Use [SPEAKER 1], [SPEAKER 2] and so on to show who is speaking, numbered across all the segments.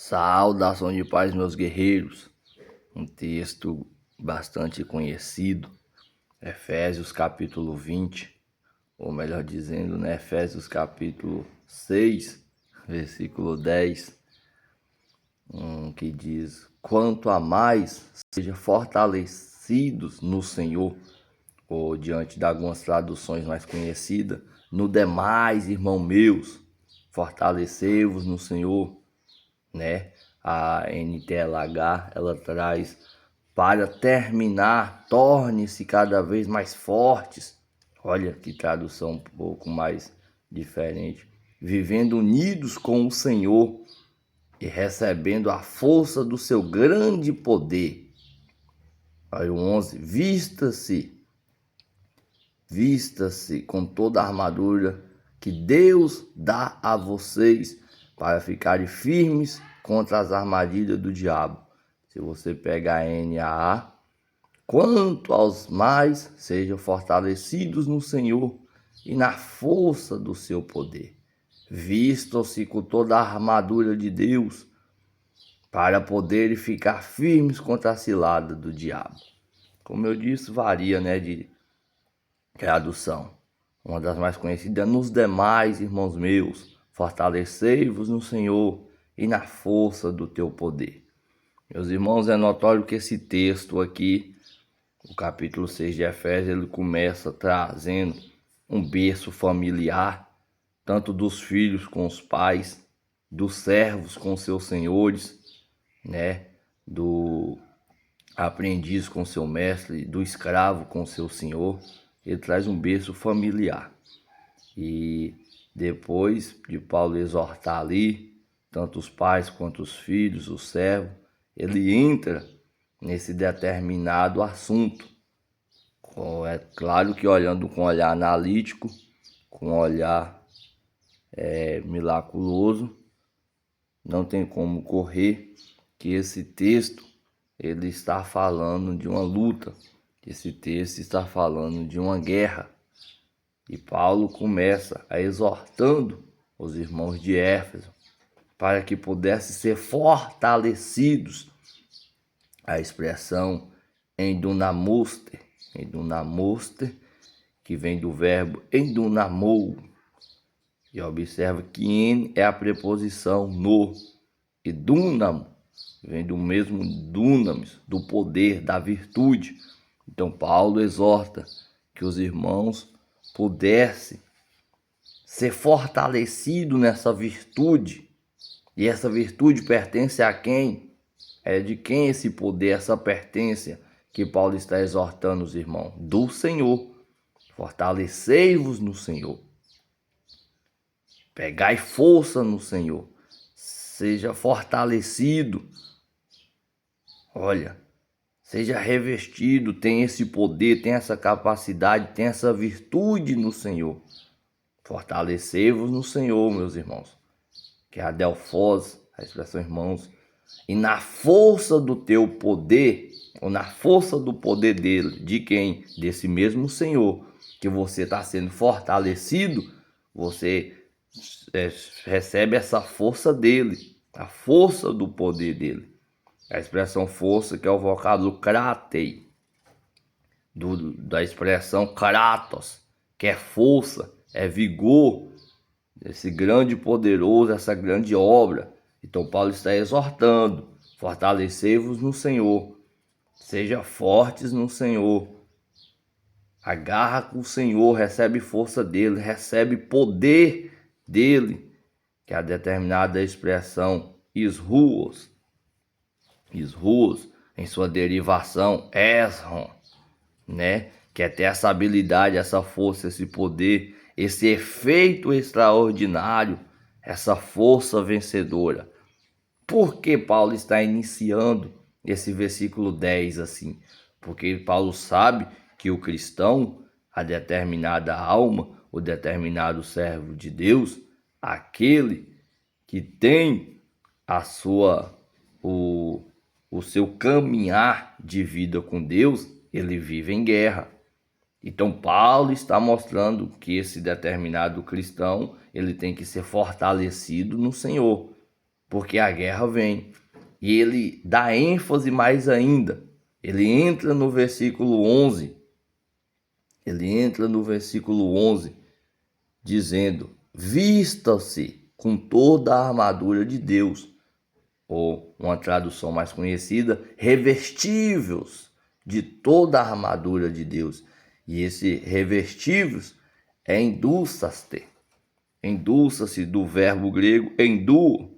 [SPEAKER 1] Saudação de paz, meus guerreiros. Um texto bastante conhecido, Efésios capítulo 20, ou melhor dizendo, né, Efésios capítulo 6, versículo 10, que diz: quanto a mais, sejam fortalecidos no Senhor, ou diante de algumas traduções mais conhecidas, no demais, irmão meus, fortalecei-vos no Senhor, né? A NTLH, ela traz: para terminar, torne-se cada vez mais fortes. Olha que tradução um pouco mais diferente. Vivendo unidos com o Senhor e recebendo a força do seu grande poder. Aí o 11, vista-se com toda a armadura que Deus dá a vocês para ficarem firmes contra as armadilhas do diabo. Se você pegar a NAA, quanto aos mais, sejam fortalecidos no Senhor e na força do seu poder. Vistam-se com toda a armadura de Deus para poderem ficar firmes contra a cilada do diabo. Como eu disse, varia, né, de tradução. Uma das mais conhecidas: nos demais, irmãos meus, fortalecei-vos no Senhor e na força do teu poder. Meus irmãos, é notório que esse texto aqui, o capítulo 6 de Efésios, ele começa trazendo um berço familiar, tanto dos filhos com os pais, dos servos com seus senhores, né, do aprendiz com seu mestre, do escravo com seu senhor. Ele traz um berço familiar. E depois de Paulo exortar ali, tanto os pais quanto os filhos, o servo, ele entra nesse determinado assunto. É claro que olhando com olhar analítico, com olhar miraculoso, não tem como correr que esse texto ele está falando de uma luta. Esse texto está falando de uma guerra. E Paulo começa exortando os irmãos de Éfeso para que pudessem ser fortalecidos. A expressão endunamoster, que vem do verbo endunamou. E observa que en é a preposição no, e dunamo vem do mesmo dunamis, do poder, da virtude. Então Paulo exorta que os irmãos pudessem ser fortalecidos nessa virtude. E essa virtude pertence a quem? É de quem esse poder, essa pertença que Paulo está exortando os irmãos? Do Senhor. Fortalecei-vos no Senhor. Pegai força no Senhor. Seja fortalecido. Olha, seja revestido, tem esse poder, tem essa capacidade, tem essa virtude no Senhor. Fortalecei-vos no Senhor, meus irmãos. Que é a Delfos, a expressão irmãos. E na força do teu poder, ou na força do poder dele, de quem? Desse mesmo Senhor, que você está sendo fortalecido, você recebe essa força dele, a força do poder dele. A expressão força, que é o vocábulo kratei, da expressão kratos, que é força, é vigor, esse grande poderoso, essa grande obra. Então Paulo está exortando: fortalecei-vos no Senhor, seja fortes no Senhor, agarra com o Senhor, recebe força dele, recebe poder dele, que é a determinada expressão isruos, em sua derivação esron, né, que é ter essa habilidade, essa força, esse poder, esse efeito extraordinário, essa força vencedora. Por que Paulo está iniciando esse versículo 10 assim? Porque Paulo sabe que o cristão, a determinada alma, o determinado servo de Deus, aquele que tem o seu caminhar de vida com Deus, ele vive em guerra. Então Paulo está mostrando que esse determinado cristão, ele tem que ser fortalecido no Senhor. porque a guerra vem. E ele dá ênfase mais ainda. Ele entra no versículo 11. Ele entra no versículo 11, dizendo: vista-se com toda a armadura de Deus. Ou uma tradução mais conhecida, revestíveis de toda a armadura de Deus. E esse revestíveis é endulçaste. Endulça-se do verbo grego enduo,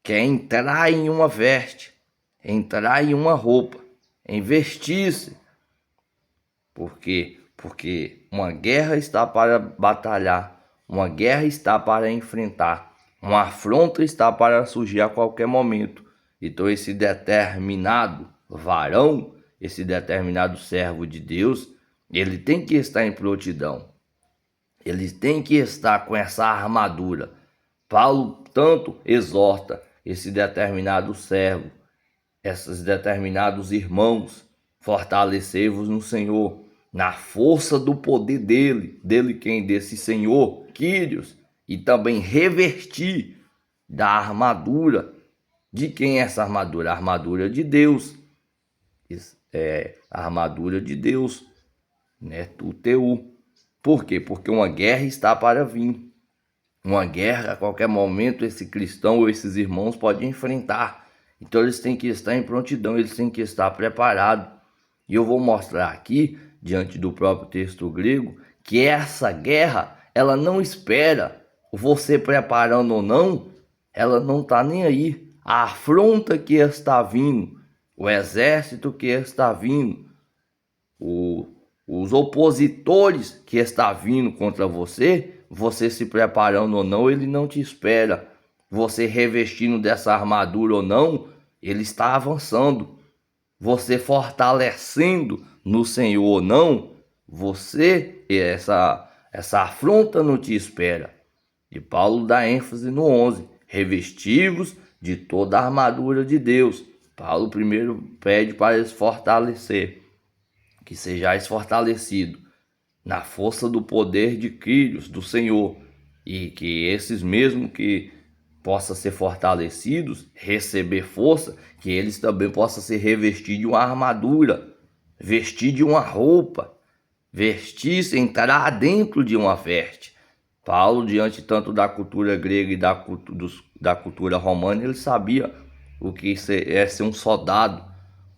[SPEAKER 1] que é entrar em uma veste, entrar em uma roupa, investir-se. Por quê? Porque uma guerra está para batalhar, uma guerra está para enfrentar, uma afronta está para surgir a qualquer momento. Então esse determinado varão, esse determinado servo de Deus, ele tem que estar em prontidão. Ele tem que estar com essa armadura. Paulo tanto exorta esse determinado servo, esses determinados irmãos: fortalecei-vos no Senhor, na força do poder dele quem? Desse Senhor, Quírios, e também revestir da armadura. De quem é essa armadura? A armadura de Deus. É a armadura de Deus, né? Tuteu. Por quê? Porque uma guerra está para vir. Uma guerra, a qualquer momento, esse cristão ou esses irmãos podem enfrentar. Então eles têm que estar em prontidão, eles têm que estar preparados. E eu vou mostrar aqui, diante do próprio texto grego, que essa guerra, ela não espera você preparando ou não, ela não está nem aí. A afronta que está vindo, o exército que está vindo, os opositores que está vindo contra você, você se preparando ou não, ele não te espera. Você revestindo dessa armadura ou não, ele está avançando. Você fortalecendo no Senhor ou não, essa afronta não te espera. E Paulo dá ênfase no 11, revestivos de toda a armadura de Deus. Paulo primeiro pede para eles fortalecer, que sejais fortalecido na força do poder de Quírios, do Senhor, e que esses mesmo que possam ser fortalecidos, receber força, que eles também possam se revestir de uma armadura, vestir de uma roupa, vestir-se, entrar dentro de uma veste. Paulo, diante tanto da cultura grega e da cultura romana, ele sabia o que é ser um soldado,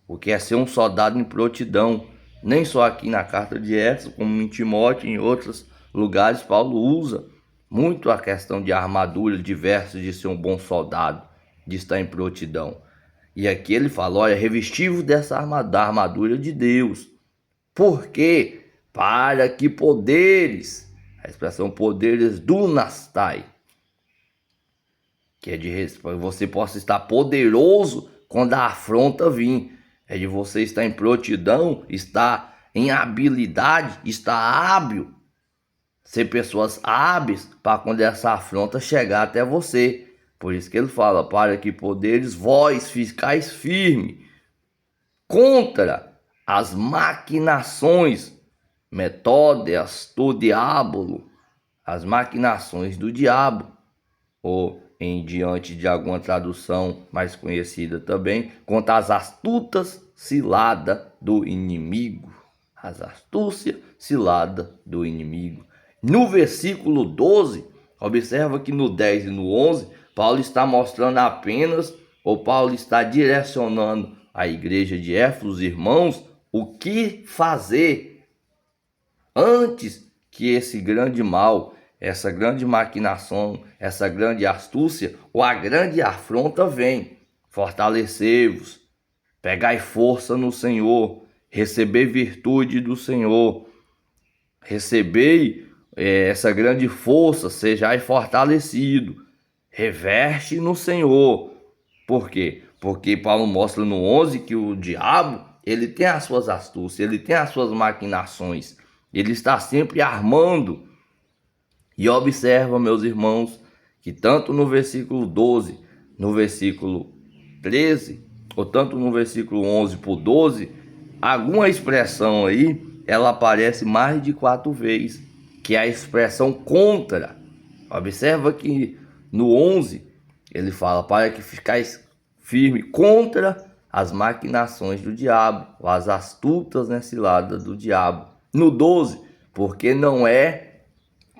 [SPEAKER 1] o que é ser um soldado em prontidão. Nem só aqui na carta de Éfeso, como em Timóteo e em outros lugares, Paulo usa muito a questão de armadura, de versos de ser um bom soldado, de estar em prontidão. E aqui ele fala: olha, revestivos da armadura de Deus. Por quê? Para que poderes, a expressão poderes dunastai, que é de você possa estar poderoso quando a afronta vir. É de você estar em prontidão, estar em habilidade, estar hábil. Ser pessoas hábeis para quando essa afronta chegar até você. Por isso que ele fala: para que poderes vós ficais firme contra as maquinações, metódias do diabo, as maquinações do diabo. Ou em diante de alguma tradução mais conhecida também, contra as astutas ciladas do inimigo. As astúcias ciladas do inimigo. No versículo 12, observa que no 10 e no 11, Paulo está mostrando apenas, ou Paulo está direcionando à igreja de Éfeso, os irmãos, o que fazer antes que esse grande mal, essa grande maquinação, essa grande astúcia ou a grande afronta vem. Fortalecei-vos, pegai força no Senhor, recebei virtude do Senhor, recebei essa grande força, sejais fortalecido, reveste no Senhor. Por quê? Porque Paulo mostra no 11 que o diabo, ele tem as suas astúcias, ele tem as suas maquinações, ele está sempre armando. E observa, meus irmãos, que tanto no versículo 12, no versículo 13, ou tanto no versículo 11 por 12, alguma expressão aí, ela aparece mais de 4 vezes, que é a expressão contra. Observa que no 11, ele fala para que ficais firme contra as maquinações do diabo, ou as astutas ciladas do diabo. No 12, porque não é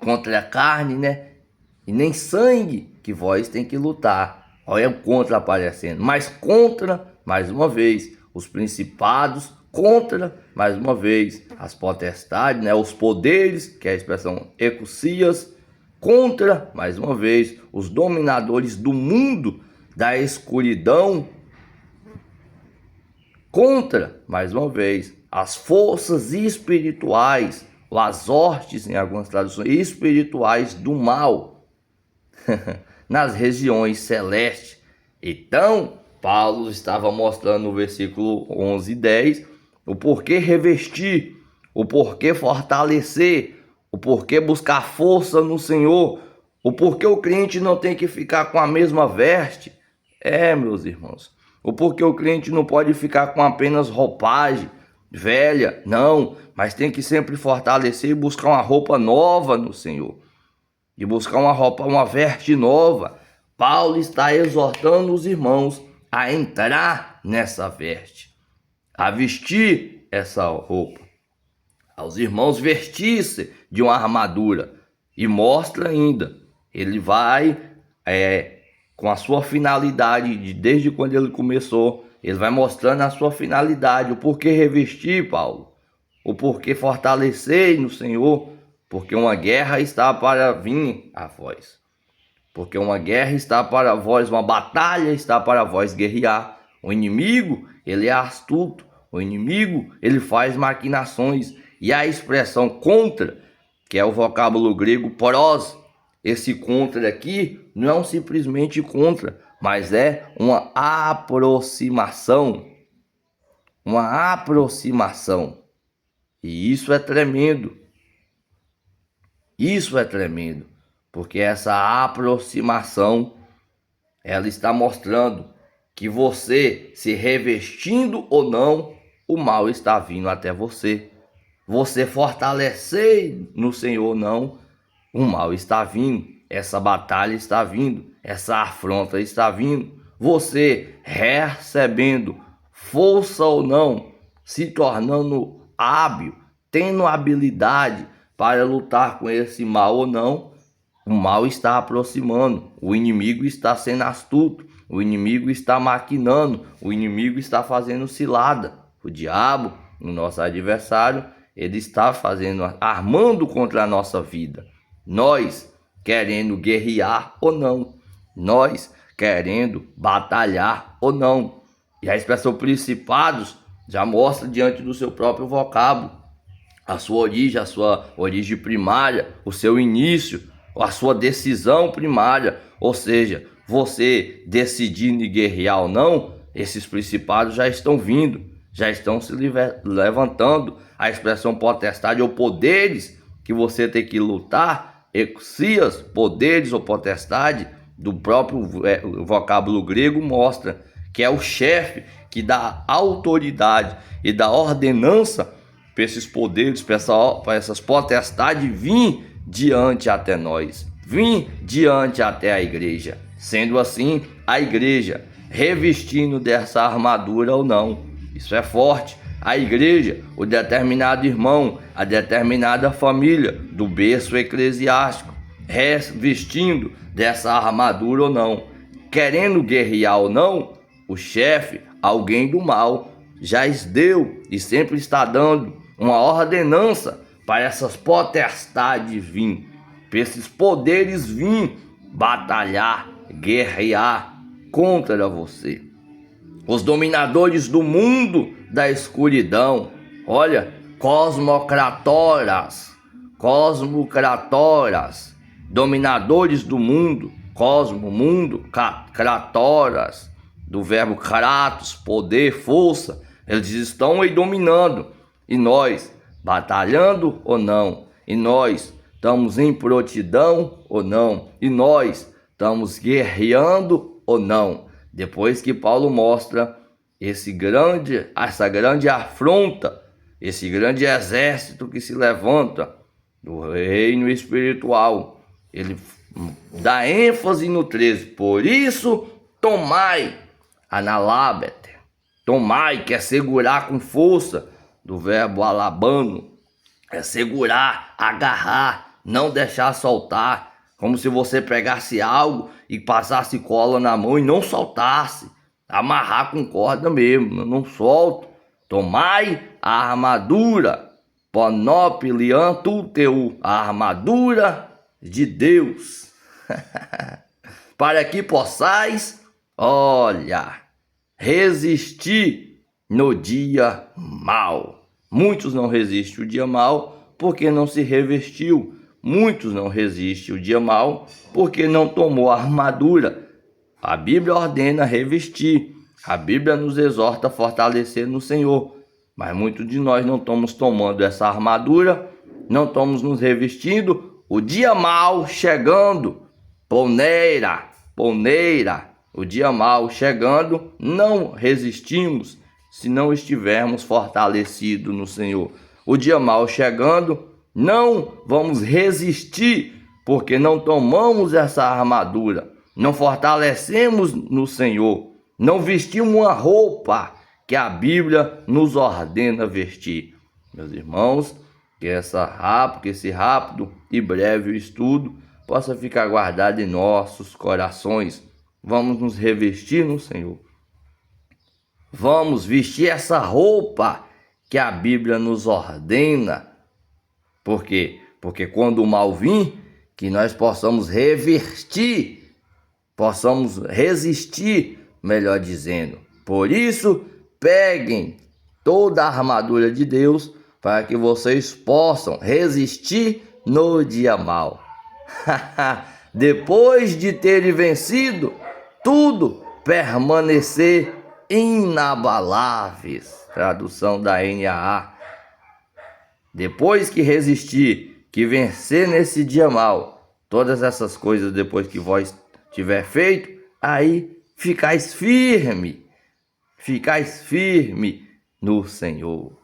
[SPEAKER 1] contra a carne, e nem sangue que vós tem que lutar. Olha o contra aparecendo, mas contra, mais uma vez, os principados, contra, mais uma vez, as potestades, os poderes, que é a expressão exousias, contra, mais uma vez, os dominadores do mundo, da escuridão, contra, mais uma vez, as forças espirituais, ou as hostes, em algumas traduções, espirituais do mal, nas regiões celestes. Então, Paulo estava mostrando no versículo 11 e 10 o porquê revestir, o porquê fortalecer, o porquê buscar força no Senhor, o porquê o crente não tem que ficar com a mesma veste. Meus irmãos, o porquê o crente não pode ficar com apenas roupagem velha, não, mas tem que sempre fortalecer e buscar uma roupa nova no Senhor, e buscar uma veste nova. Paulo está exortando os irmãos a entrar nessa veste, a vestir essa roupa, aos irmãos vestir-se de uma armadura, e mostra ainda, ele vai com a sua finalidade, desde quando ele começou, ele vai mostrando a sua finalidade, o porquê revestir, Paulo, o porquê fortalecer no Senhor, porque uma guerra está para vir a vós, porque uma guerra está para vós, uma batalha está para vós guerrear. O inimigo, ele é astuto, o inimigo, ele faz maquinações, e a expressão contra, que é o vocábulo grego poros, esse contra aqui não é simplesmente contra, mas é uma aproximação, e isso é tremendo. Isso é tremendo, porque essa aproximação, ela está mostrando que você, se revestindo ou não, o mal está vindo até você. Você fortalecer no Senhor ou não, o mal está vindo, essa batalha está vindo, essa afronta está vindo. Você recebendo força ou não, se tornando hábil, tendo habilidade para lutar com esse mal ou não, o mal está aproximando, o inimigo está sendo astuto, o inimigo está maquinando, o inimigo está fazendo cilada. O diabo, o nosso adversário, ele está armando contra a nossa vida. Nós querendo guerrear ou não, nós querendo batalhar ou não. E a expressão principados já mostra diante do seu próprio vocábulo a sua origem primária, o seu início, a sua decisão primária. Ou seja, você decidindo guerrear ou não, esses principados já estão vindo, já estão se levantando. A expressão potestade ou poderes que você tem que lutar, exousias, poderes ou potestade, do próprio vocábulo grego, mostra que é o chefe que dá autoridade e dá ordenança para esses poderes, para essas potestades vir diante até nós, vir diante até a igreja. Sendo assim, a igreja revestindo dessa armadura ou não, isso é forte. A igreja, o determinado irmão, a determinada família do berço eclesiástico, revestindo dessa armadura ou não, querendo guerrear ou não, o chefe, alguém do mal, já deu e sempre está dando uma ordenança para essas potestades vir, para esses poderes vir batalhar, guerrear contra você. Os dominadores do mundo da escuridão, olha, cosmocratoras, dominadores do mundo, cosmo, mundo, kratoras, do verbo kratos, poder, força, eles estão aí dominando. E nós, batalhando ou não, e nós estamos em prontidão ou não, e nós estamos guerreando ou não. Depois que Paulo mostra essa grande afronta, esse grande exército que se levanta do reino espiritual, ele dá ênfase no 13. Por isso, tomai, analábete. Tomai, que é segurar com força, do verbo alabano. É segurar, agarrar, não deixar soltar. Como se você pegasse algo e passasse cola na mão e não soltasse. Amarrar com corda mesmo, não solto. Tomai a armadura, ponopilian tuteu, a armadura de Deus. Para que possais, olha, resistir no dia mau. Muitos não resistem o dia mau porque não se revestiu. Muitos não resistem o dia mau porque não tomou a armadura. A Bíblia ordena revestir. A Bíblia nos exorta a fortalecer no Senhor. Mas muitos de nós não estamos tomando essa armadura, não estamos nos revestindo. O dia mau chegando, poneira, o dia mau chegando, não resistimos se não estivermos fortalecidos no Senhor. O dia mau chegando, não vamos resistir, porque não tomamos essa armadura, não fortalecemos no Senhor, não vestimos uma roupa que a Bíblia nos ordena vestir. Meus irmãos, que esse rápido e breve estudo possa ficar guardado em nossos corações. Vamos nos revestir no Senhor. Vamos vestir essa roupa que a Bíblia nos ordena. Por quê? Porque quando o mal vir, que nós possamos revestir, possamos resistir, melhor dizendo. Por isso, peguem toda a armadura de Deus para que vocês possam resistir no dia mau. Depois de terem vencido tudo, permanecer inabaláveis. Tradução da NAA. Depois que resistir, que vencer nesse dia mau, todas essas coisas depois que vós tiver feito, aí ficais firme no Senhor.